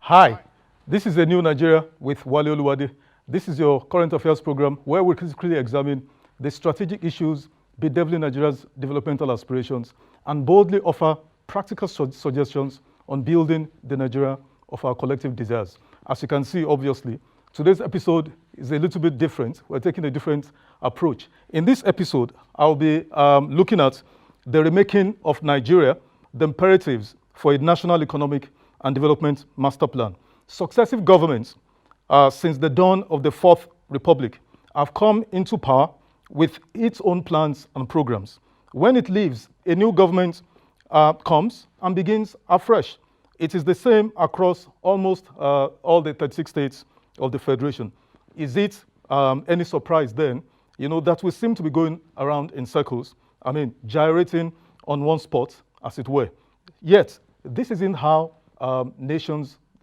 Hi, this is a new Nigeria with Wale Oluwade. This is your current affairs program where we critically examine the strategic issues bedeviling Nigeria's developmental aspirations and boldly offer practical suggestions on building the Nigeria of our collective desires. As you can see, obviously, today's episode is a little bit different. We're taking a different approach. In this episode, I'll be looking at the remaking of Nigeria, the imperatives for a national economic and development master plan. Successive governments since the dawn of the Fourth Republic have come into power with its own plans and programs. When it leaves, a new government comes and begins afresh. It is the same across almost all the 36 states of the Federation. Is it any surprise then, that we seem to be going around in circles, gyrating on one spot, as it were. Yet, this isn't how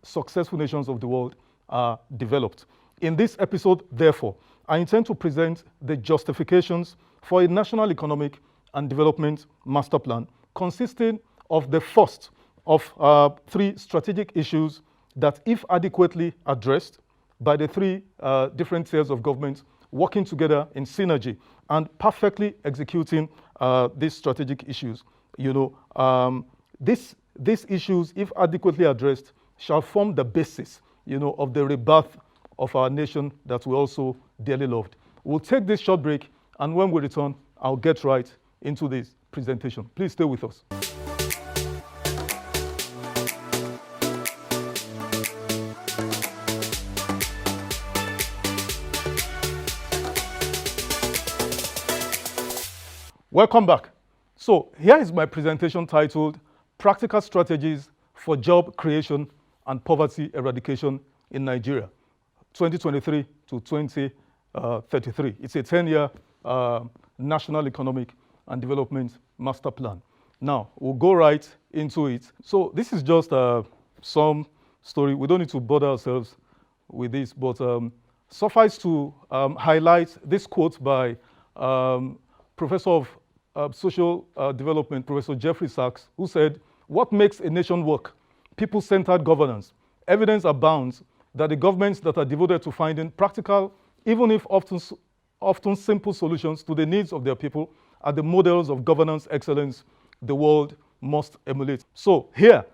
successful nations of the world are developed. In this episode, therefore, I intend to present the justifications for a national economic and development master plan consisting of the first of three strategic issues that, if adequately addressed by the three different tiers of government working together in synergy and perfectly executing these strategic issues, these issues, if adequately addressed, shall form the basis, of the rebirth of our nation that we also dearly loved. We'll take this short break, and when we return, I'll get right into this presentation. Please stay with us. Welcome back. So here is my presentation titled Practical Strategies for Job Creation and Poverty Eradication in Nigeria, 2023 to 2033. It's a 10-year national economic and development master plan. Now, we'll go right into it. So this is just some story. We don't need to bother ourselves with this, but suffice to highlight this quote by Professor of Social Development, Professor Jeffrey Sachs, who said, "What makes a nation work? People-centered governance. Evidence abounds that the governments that are devoted to finding practical, even if often simple solutions to the needs of their people are the models of governance excellence the world must emulate." So here,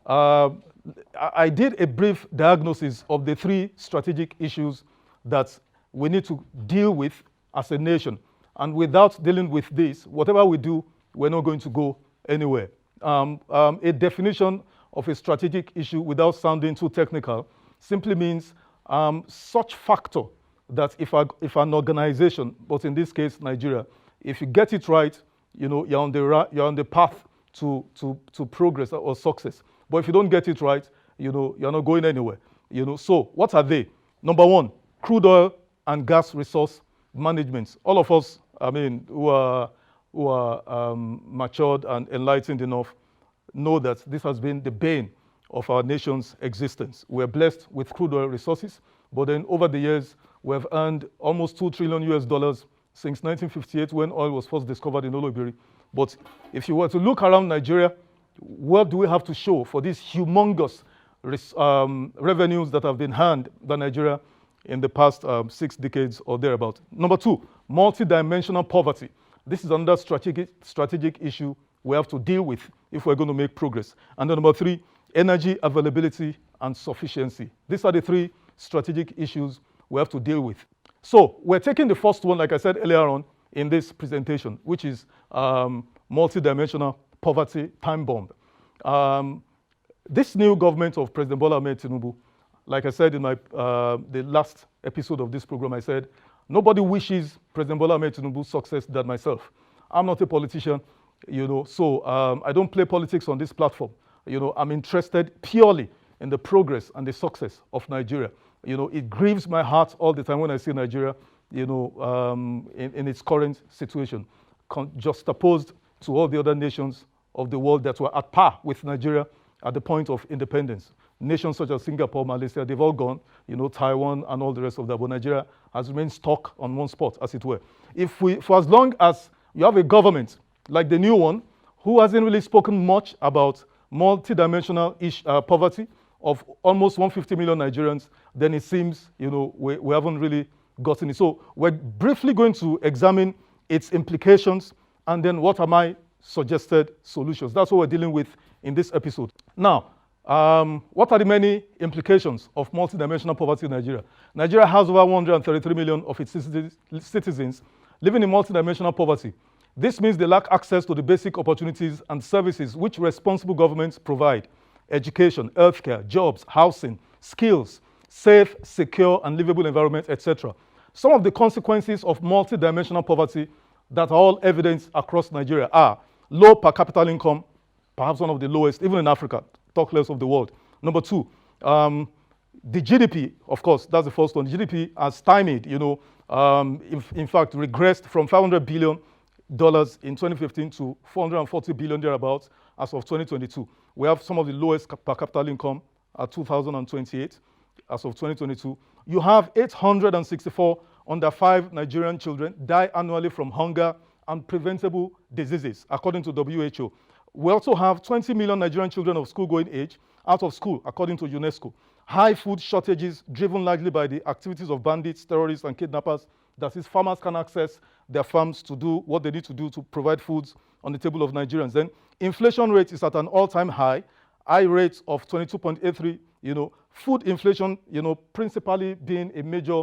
I did a brief diagnosis of the three strategic issues that we need to deal with as a nation. And without dealing with this, whatever we do, we're not going to go anywhere. A definition of a strategic issue without sounding too technical simply means such factor that if an organization, but in this case Nigeria, if you get it right, you're on the path to progress or success. But if you don't get it right, you're not going anywhere. So what are they? Number one, crude oil and gas resource management. All of us, who are matured and enlightened enough, know that this has been the bane of our nation's existence. We're blessed with crude oil resources, but then over the years, we have earned almost $2 trillion since 1958 when oil was first discovered in Olobiri. But if you were to look around Nigeria, what do we have to show for these humongous revenues that have been earned by Nigeria in the past 6 decades or thereabout? Number two, multi-dimensional poverty. This is another strategic issue we have to deal with if we're going to make progress. And then number three, energy availability and sufficiency. These are the three strategic issues we have to deal with. So we're taking the first one, like I said earlier on in this presentation, which is multi-dimensional poverty time bomb. This new government of President Bola Ahmed Tinubu, like I said in the last episode of this program, I said, nobody wishes President Bola Ahmed Tinubu's success than myself. I'm not a politician, so I don't play politics on this platform. I'm interested purely in the progress and the success of Nigeria. It grieves my heart all the time when I see Nigeria, in its current situation, juxtaposed to all the other nations of the world that were at par with Nigeria at the point of independence. Nations such as Singapore, Malaysia, they've all gone, Taiwan and all the rest of that, but Nigeria has remained stuck on one spot, as it were. For as long as you have a government like the new one, who hasn't really spoken much about multidimensional poverty of almost 150 million Nigerians, then it seems, we haven't really gotten it. So we're briefly going to examine its implications and then what are my suggested solutions. That's what we're dealing with in this episode. Now, what are the many implications of multidimensional poverty in Nigeria? Nigeria has over 133 million of its citizens living in multidimensional poverty. This means they lack access to the basic opportunities and services which responsible governments provide: education, healthcare, jobs, housing, skills, safe, secure, and livable environment, etc. Some of the consequences of multidimensional poverty that are all evidenced across Nigeria are low per capita income, perhaps one of the lowest, even in Africa, talk less of the world. Number two, the GDP, of course, that's the first one. The GDP has stymied, in fact, regressed from $500 billion in 2015 to $440 billion thereabouts as of 2022. We have some of the lowest per capita income at 2028 as of 2022. You have 864 under 5 Nigerian children die annually from hunger and preventable diseases, according to WHO. We also have 20 million Nigerian children of school-going age out of school, according to UNESCO. High food shortages driven largely by the activities of bandits, terrorists, and kidnappers. That is, farmers can access their farms to do what they need to do to provide foods on the table of Nigerians. Then inflation rate is at an all-time high rate of 22.83. Food inflation, principally being a major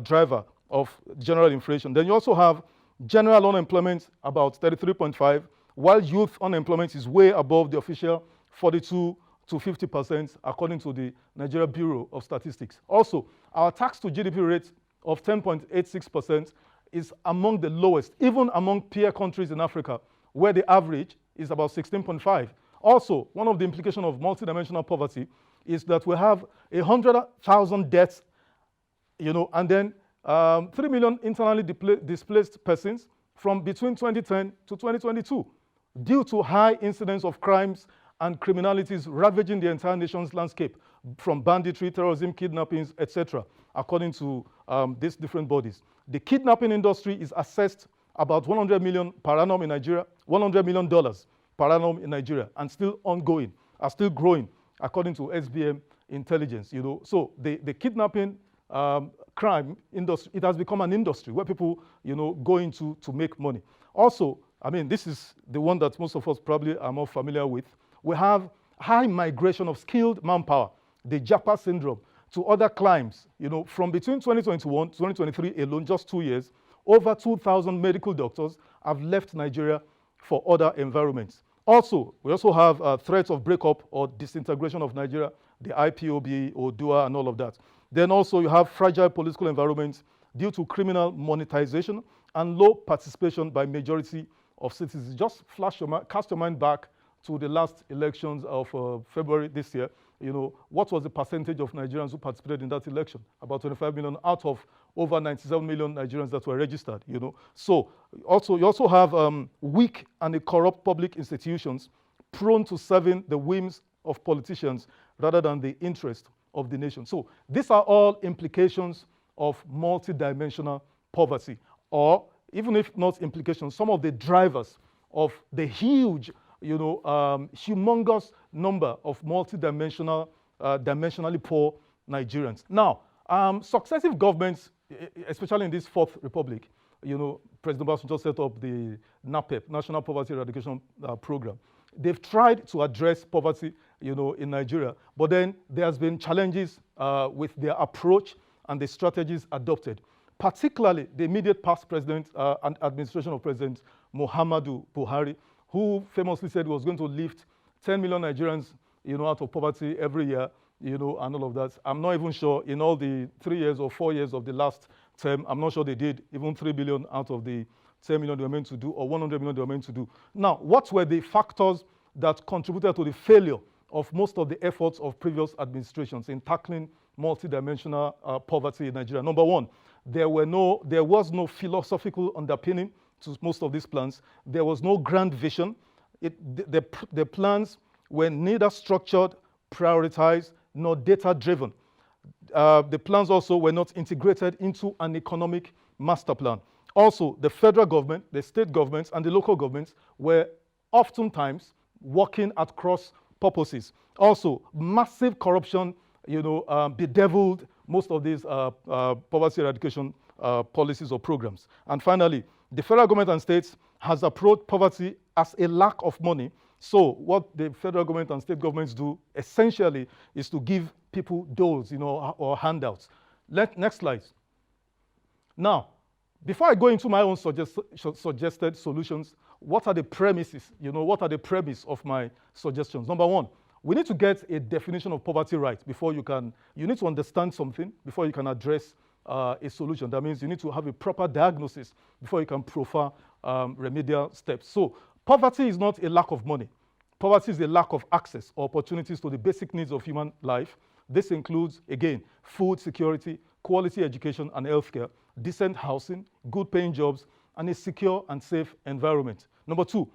driver of general inflation. Then you also have general unemployment about 33.5, while youth unemployment is way above the official 42 to 50%, according to the Nigeria Bureau of Statistics. Also, our tax to GDP rate of 10.86% is among the lowest, even among peer countries in Africa, where the average is about 16.5. Also, one of the implications of multidimensional poverty is that we have 100,000 deaths, and then 3 million internally displaced persons from between 2010 to 2022 due to high incidence of crimes and criminalities ravaging the entire nation's landscape, from banditry, terrorism, kidnappings, etc., according to these different bodies. The kidnapping industry is assessed about $100 million per annum in Nigeria, $100 million per annum in Nigeria, and still ongoing, are still growing, according to SBM intelligence. So the kidnapping crime industry, it has become an industry where people, go into to make money. Also, this is the one that most of us probably are more familiar with. We have high migration of skilled manpower, the Japa syndrome, to other climes. From between 2021 to 2023 alone, just 2 years, over 2,000 medical doctors have left Nigeria for other environments. Also, we also have threats of breakup or disintegration of Nigeria, the IPOB, ODUA, and all of that. Then also you have fragile political environments due to criminal monetization and low participation by majority of citizens. Just cast your mind back to the last elections of February this year. What was the percentage of Nigerians who participated in that election? About 25 million out of over 97 million Nigerians that were registered. So you also have weak and corrupt public institutions prone to serving the whims of politicians rather than the interest of the nation. So these are all implications of multidimensional poverty, or even if not implications, some of the drivers of the huge, humongous number of multidimensionally poor Nigerians. Now, successive governments, especially in this Fourth Republic, President Obasanjo set up the NAPEP, National Poverty Eradication Program. They've tried to address poverty, in Nigeria, but then there has been challenges with their approach and the strategies adopted, particularly the immediate past president and administration of President Muhammadu Buhari, who famously said he was going to lift 10 million Nigerians, out of poverty every year, and all of that. I'm not even sure in all the 3 years or 4 years of the last term, I'm not sure they did even 3 billion out of the 10 million they were meant to do, or 100 million they were meant to do. Now, what were the factors that contributed to the failure of most of the efforts of previous administrations in tackling multidimensional poverty in Nigeria? Number one, there was no philosophical underpinning to most of these plans. There was no grand vision. The plans were neither structured, prioritized, nor data-driven. The plans also were not integrated into an economic master plan. Also, the federal government, the state governments, and the local governments were oftentimes working at cross purposes. Also, massive corruption, bedeviled most of these poverty eradication policies or programs. And finally, the federal government and states has approached poverty as a lack of money. So what the federal government and state governments do essentially is to give people doles, or handouts. Next slide. Now, before I go into my own suggested solutions, what are the premises? What are the premise of my suggestions? Number one, we need to get a definition of poverty right before you need to understand something before you can address a solution. That means you need to have a proper diagnosis before you can proffer remedial steps. So poverty is not a lack of money. Poverty is a lack of access or opportunities to the basic needs of human life. This includes, again, food security, quality education and healthcare, decent housing, good paying jobs, and a secure and safe environment. Number two,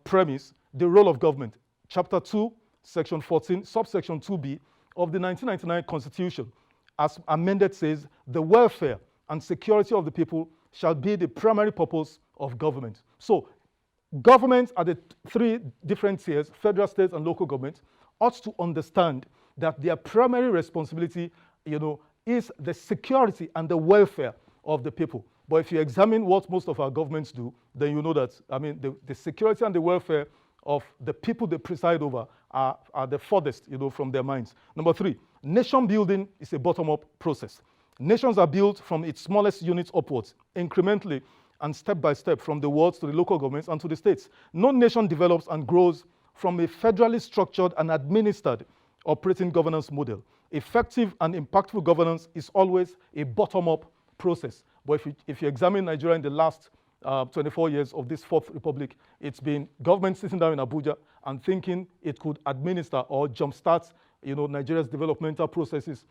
premise, the role of government. Chapter 2, Section 14, subsection 2B of the 1999 Constitution, as amended, says, the welfare and security of the people shall be the primary purpose of government. So, governments at the three different tiers, federal, state, and local government, ought to understand that their primary responsibility, is the security and the welfare of the people. But if you examine what most of our governments do, then you know that, the security and the welfare of the people they preside over are the furthest, from their minds. Number three, nation building is a bottom-up process. Nations are built from its smallest units upwards, incrementally and step by step, from the wards to the local governments and to the states. No nation develops and grows from a federally structured and administered operating governance model. Effective and impactful governance is always a bottom-up process. But if you examine Nigeria in the last 24 years of this Fourth Republic, it's been government sitting down in Abuja and thinking it could administer or jumpstart, Nigeria's developmental processes,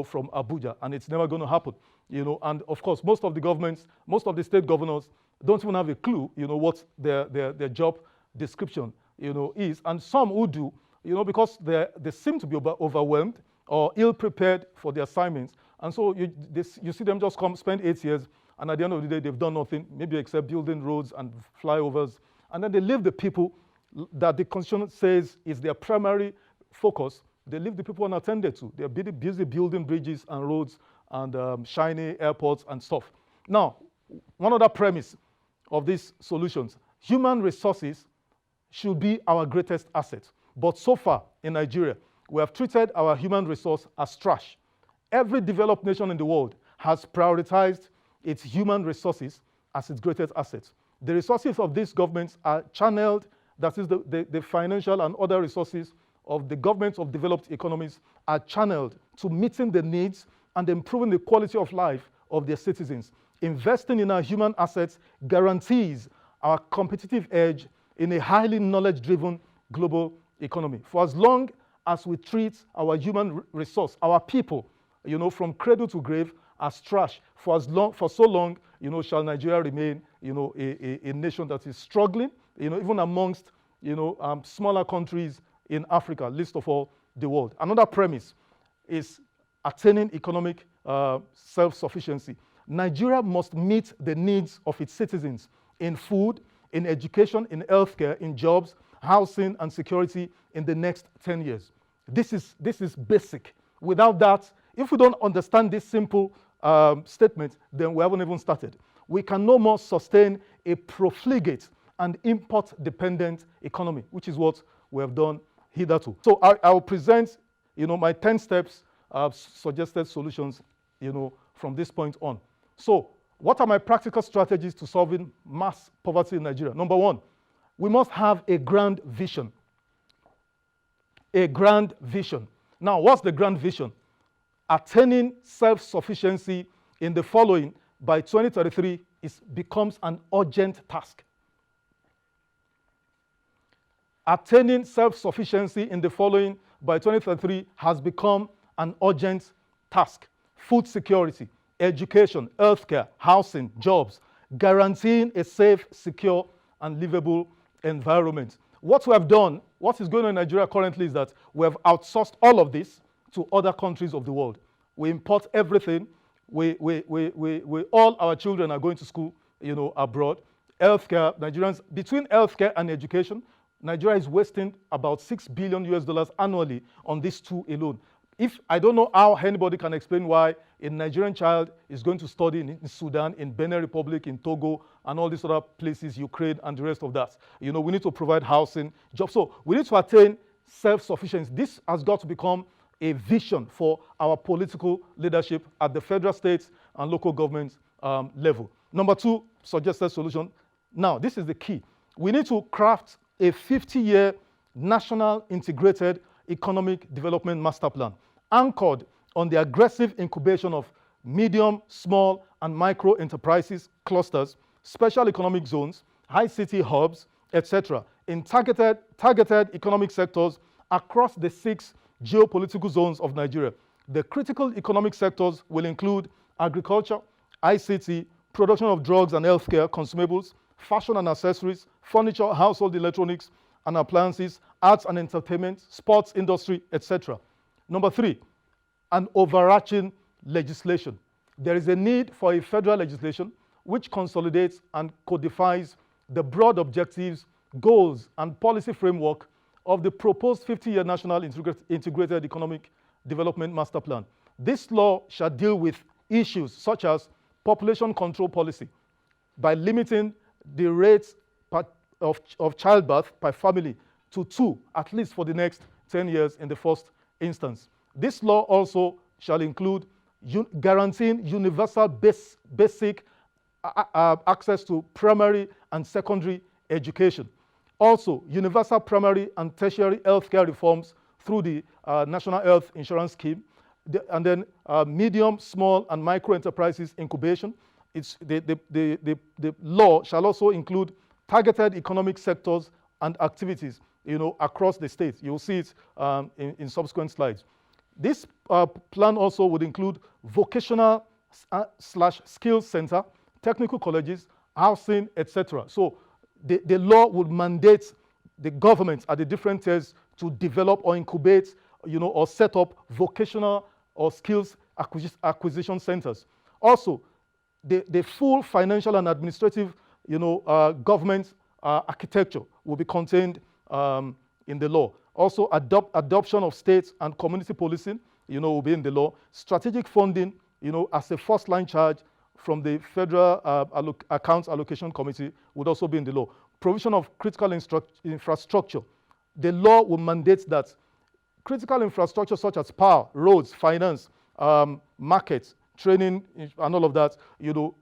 from Abuja, and it's never going to happen, And of course, most of the governments, most of the state governors don't even have a clue, what their job description, is, and some who do, because they seem to be overwhelmed or ill-prepared for the assignments, and so you see them just come spend 8 years, and at the end of the day, they've done nothing, maybe except building roads and flyovers, and then they leave the people that the Constitution says is their primary focus. They leave the people unattended to. They're busy building bridges and roads and shiny airports and stuff. Now, one other premise of these solutions, human resources should be our greatest asset. But so far in Nigeria, we have treated our human resource as trash. Every developed nation in the world has prioritized its human resources as its greatest assets. The resources of these governments are channeled, that is the financial and other resources of the governments of developed economies are channeled to meeting the needs and improving the quality of life of their citizens. Investing in our human assets guarantees our competitive edge in a highly knowledge-driven global economy. For as long as we treat our human resource, our people, from cradle to grave, as trash, for so long, shall Nigeria remain, a nation that is struggling, even amongst, smaller countries in Africa, least of all the world. Another premise is attaining economic self-sufficiency. Nigeria must meet the needs of its citizens in food, in education, in healthcare, in jobs, housing, and security in the next 10 years. This is basic. Without that, if we don't understand this simple statement, then we haven't even started. We can no more sustain a profligate and import-dependent economy, which is what we have done hitherto. So I will present, my 10 steps suggested solutions, from this point on. So what are my practical strategies to solving mass poverty in Nigeria? Number one, we must have a grand vision. A grand vision. Now, what's the grand vision? Attaining self-sufficiency in the following by 2033 becomes an urgent task. Attaining self-sufficiency in the following by 2033 has become an urgent task. Food security, education, healthcare, housing, jobs, guaranteeing a safe, secure, and livable environment. What we have done, what is going on in Nigeria currently is that we have outsourced all of this to other countries of the world. We import everything. All our children are going to school, abroad. Healthcare, Nigerians, between healthcare and education, Nigeria is wasting about $6 billion annually on these two alone. If I don't know how anybody can explain why a Nigerian child is going to study in Sudan, in Benin Republic, in Togo, and all these other places, Ukraine, and the rest of that. We need to provide housing, jobs. So we need to attain self-sufficiency. This has got to become a vision for our political leadership at the federal, state, and local government level. Number two, suggested solution. Now, this is the key. We need to craft a 50-year national integrated economic development master plan anchored on the aggressive incubation of medium, small, and micro enterprises clusters, special economic zones, high city hubs, etc., in targeted economic sectors across the 6 geopolitical zones of Nigeria. The critical economic sectors will include agriculture, ICT, production of drugs and healthcare consumables, fashion and accessories, furniture, household electronics and appliances, arts and entertainment, sports industry, etc. Number 3, an overarching legislation. There is a need for a federal legislation which consolidates and codifies the broad objectives, goals, and policy framework of the proposed 50-year National Integrated Economic Development Master Plan. This law shall deal with issues such as population control policy by limiting the rates of childbirth per family to 2, at least for the next 10 years in the first instance. This law also shall include guaranteeing universal basic access to primary and secondary education. Also, universal primary and tertiary healthcare reforms through the National Health Insurance Scheme, and then medium, small, and micro enterprises incubation. The law shall also include targeted economic sectors and activities, across the state. You'll see it in subsequent slides. This plan also would include vocational / skills center, technical colleges, housing, etc. So the law would mandate the government at the different tiers to develop or incubate, or set up vocational or skills acquisition centers. Also, the full financial and administrative, government architecture will be contained in the law. Also, adoption of states and community policing, will be in the law. Strategic funding, as a first-line charge from the Federal Accounts Allocation Committee would also be in the law. Provision of critical infrastructure. The law will mandate that critical infrastructure such as power, roads, finance, markets, training, and all of that,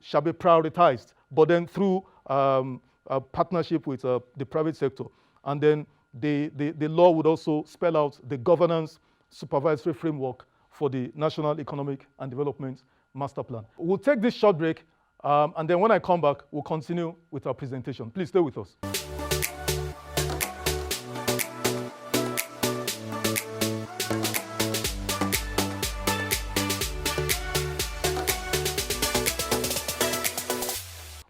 shall be prioritized, but then through a partnership with the private sector. And then the law would also spell out the governance supervisory framework for the National Economic and Development Master Plan. We'll take this short break, and then when I come back, we'll continue with our presentation. Please stay with us.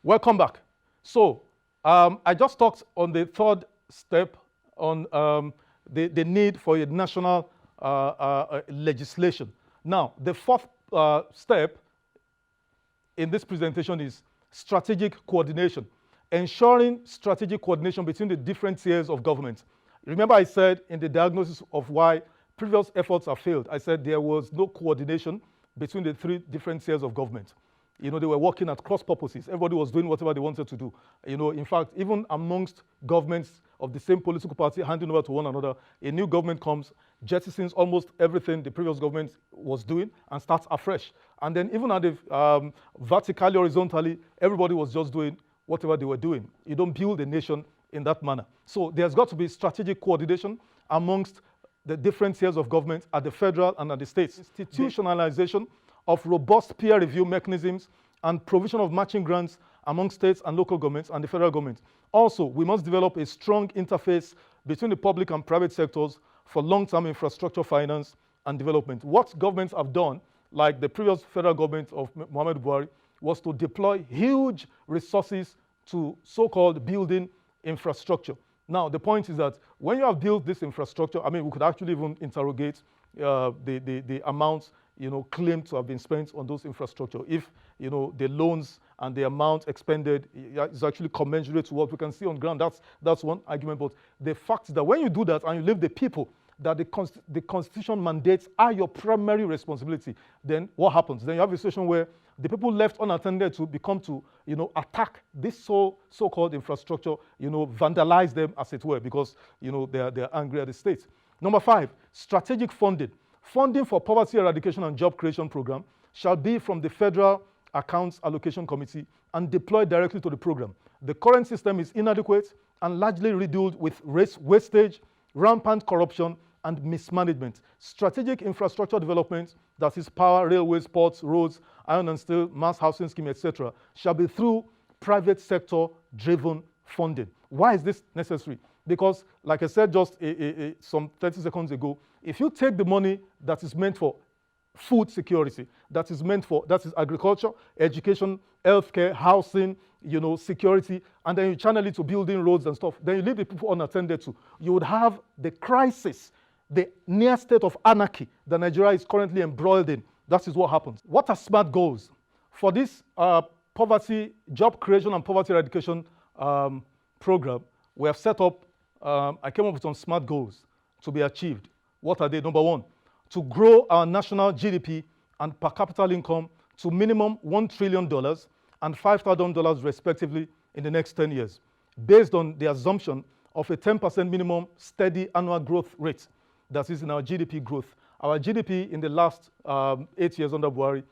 Welcome back. So I just talked on the third step on the need for a national legislation. Now, the fourth step in this presentation is strategic coordination, ensuring strategic coordination between the different tiers of government. Remember I said in the diagnosis of why previous efforts have failed, I said there was no coordination between the 3 different tiers of government. They were working at cross purposes. Everybody was doing whatever they wanted to do. In fact, even amongst governments of the same political party handing over to one another, a new government comes, jettisons almost everything the previous government was doing and starts afresh. And then even at the vertically, horizontally, everybody was just doing whatever they were doing. You don't build a nation in that manner. So there's got to be strategic coordination amongst the different tiers of government at the federal and at the states. Institutionalization of robust peer review mechanisms and provision of matching grants among states and local governments and the federal government. Also, we must develop a strong interface between the public and private sectors for long-term infrastructure finance and development. What governments have done, like the previous federal government of Muhammadu Buhari, was to deploy huge resources to so-called building infrastructure. Now, the point is that when you have built this infrastructure, we could actually even interrogate the amounts claimed to have been spent on those infrastructure. If, the loans and the amount expended is actually commensurate to what we can see on ground, that's one argument. But the fact is that when you do that and you leave the people that the Constitution mandates are your primary responsibility, then what happens? Then you have a situation where the people left unattended to become to, attack this so-called infrastructure, vandalize them, as it were, because, they're angry at the state. Number 5, strategic funding. Funding for poverty eradication and job creation program shall be from the Federal Accounts Allocation Committee and deployed directly to the program. The current system is inadequate and largely riddled with wastage, rampant corruption, and mismanagement. Strategic infrastructure development, that is power, railways, ports, roads, iron and steel, mass housing scheme, etc., shall be through private sector driven funding. Why is this necessary? Because, like I said just some 30 seconds ago, if you take the money that is meant for food security, that is agriculture, education, healthcare, housing, security, and then you channel it to building roads and stuff, then you leave the people unattended to, you would have the crisis, the near state of anarchy that Nigeria is currently embroiled in. That is what happens. What are SMART goals? For this poverty, job creation and poverty eradication program, we have set up, I came up with some SMART goals to be achieved. What are they? Number 1, to grow our national GDP and per capita income to minimum $1 trillion and $5,000 respectively in the next 10 years, based on the assumption of a 10% minimum steady annual growth rate. That is in our GDP growth. Our GDP in the last 8 years under Buhari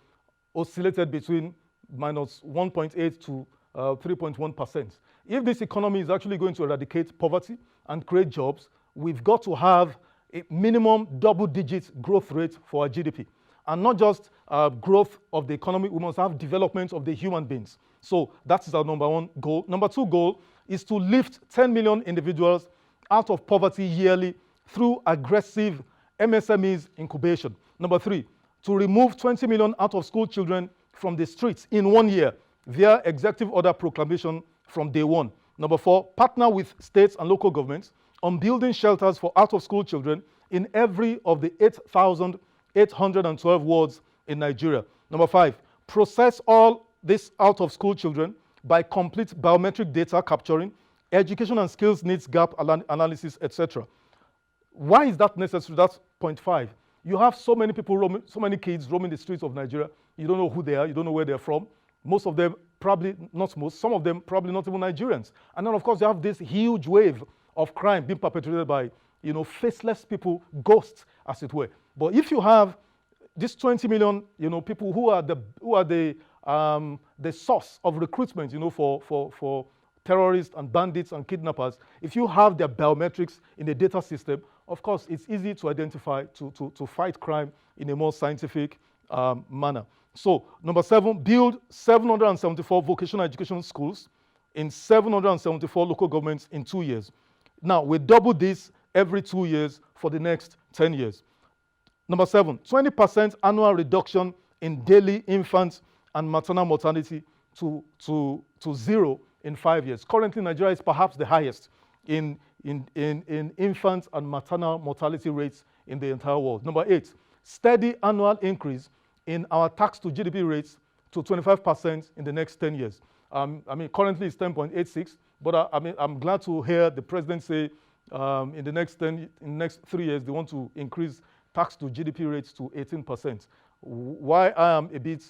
oscillated between minus 1.8 to 3.1%. If this economy is actually going to eradicate poverty and create jobs, we've got to have a minimum double-digit growth rate for our GDP. And not just growth of the economy, we must have development of the human beings. So that is our number 1 goal. Number 2 goal is to lift 10 million individuals out of poverty yearly through aggressive MSMEs incubation. Number 3, to remove 20 million out of school children from the streets in 1 year via executive order proclamation from day 1. Number 4, partner with states and local governments on building shelters for out-of-school children in every of the 8,812 wards in Nigeria. Number 5, process all these out-of-school children by complete biometric data capturing, education and skills needs gap analysis, etc. Why is that necessary? That's point 5. You have so many people so many kids roaming the streets of Nigeria. You don't know who they are. You don't know where they're from. Most of them, probably not most, some of them probably not even Nigerians. And then, of course, you have this huge wave of crime being perpetrated by, faceless people, ghosts, as it were. But if you have these 20 million, people who are the source of recruitment, for terrorists and bandits and kidnappers, if you have their biometrics in the data system, of course, it's easy to identify, to fight crime in a more scientific manner. So, number 7, build 774 vocational education schools in 774 local governments in 2 years. Now, we double this every 2 years for the next 10 years. Number 7, 20% annual reduction in daily infant and maternal mortality to 0 in 5 years. Currently, Nigeria is perhaps the highest in infant and maternal mortality rates in the entire world. Number 8, steady annual increase in our tax to GDP rates to 25% in the next 10 years. Currently it's 10.86, but I'm glad to hear the president say in the next 3 years they want to increase tax to GDP rates to 18%. Why I am a bit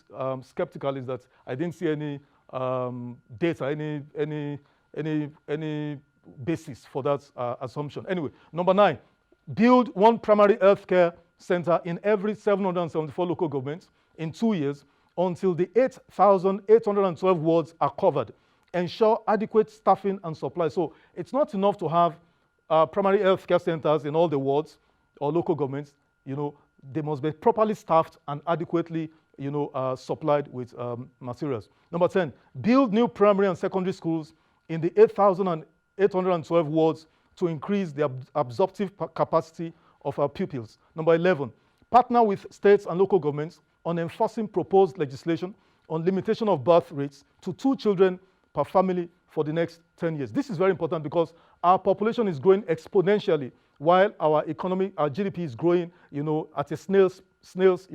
skeptical is that I didn't see any data, any basis for that assumption. Anyway, number 9, build 1 primary healthcare center in every 774 local governments in 2 years until the 8,812 wards are covered. Ensure adequate staffing and supply. So it's not enough to have primary healthcare centers in all the wards or local governments. They must be properly staffed and adequately, supplied with materials. Number 10, build new primary and secondary schools in the 8,812 wards to increase the absorptive capacity of our pupils. Number 11, partner with states and local governments on enforcing proposed legislation on limitation of birth rates to 2 children per family for the next 10 years. This is very important because our population is growing exponentially while our economy, our GDP is growing, at a snail's snail's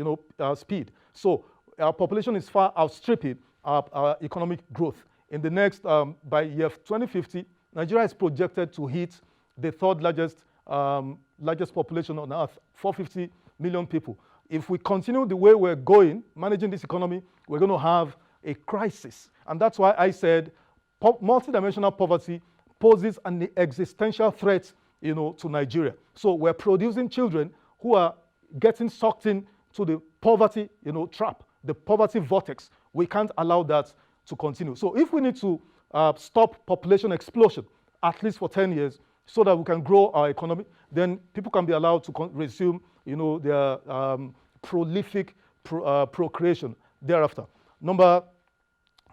speed. So our population is far outstripping our economic growth. In the next, by year 2050, Nigeria is projected to hit the third largest population on earth, 450 million people. If we continue the way we're going, managing this economy, we're going to have a crisis. And that's why I said multidimensional poverty poses an existential threat, to Nigeria. So we're producing children who are getting sucked into the poverty, trap, the poverty vortex. We can't allow that to continue. So if we need to stop population explosion, at least for 10 years, so that we can grow our economy, then people can be allowed to resume, their prolific procreation thereafter. Number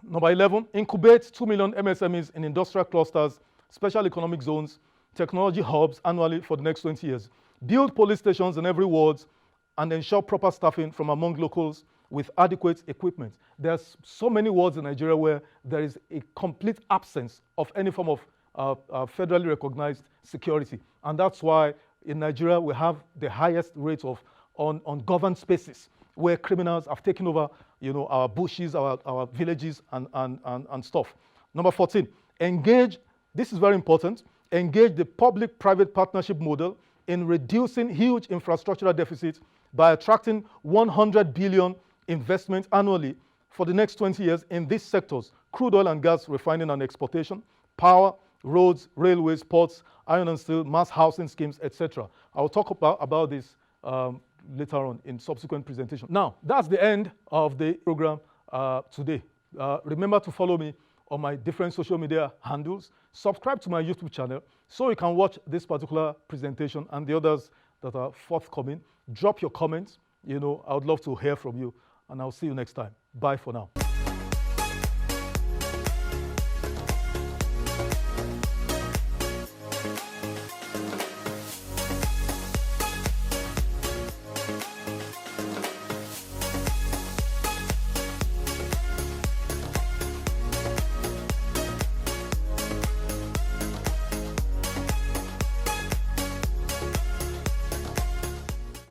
11, incubate 2 million MSMEs in industrial clusters, special economic zones, technology hubs annually for the next 20 years. Build police stations in every ward and ensure proper staffing from among locals with adequate equipment. There's so many wards in Nigeria where there is a complete absence of any form of federally recognized security. And that's why in Nigeria we have the highest rate of ungoverned spaces where criminals have taken over, our bushes, our villages and stuff. Number 14, engage, this is very important, engage the public-private partnership model in reducing huge infrastructural deficits by attracting 100 billion investment annually for the next 20 years in these sectors: crude oil and gas refining and exportation, power, roads, railways, ports, iron and steel, mass housing schemes, etc. I will talk about this later on in subsequent presentation. Now, that's the end of the program today. Remember to follow me on my different social media handles. Subscribe to my YouTube channel so you can watch this particular presentation and the others that are forthcoming. Drop your comments. I would love to hear from you, and I'll see you next time. Bye for now.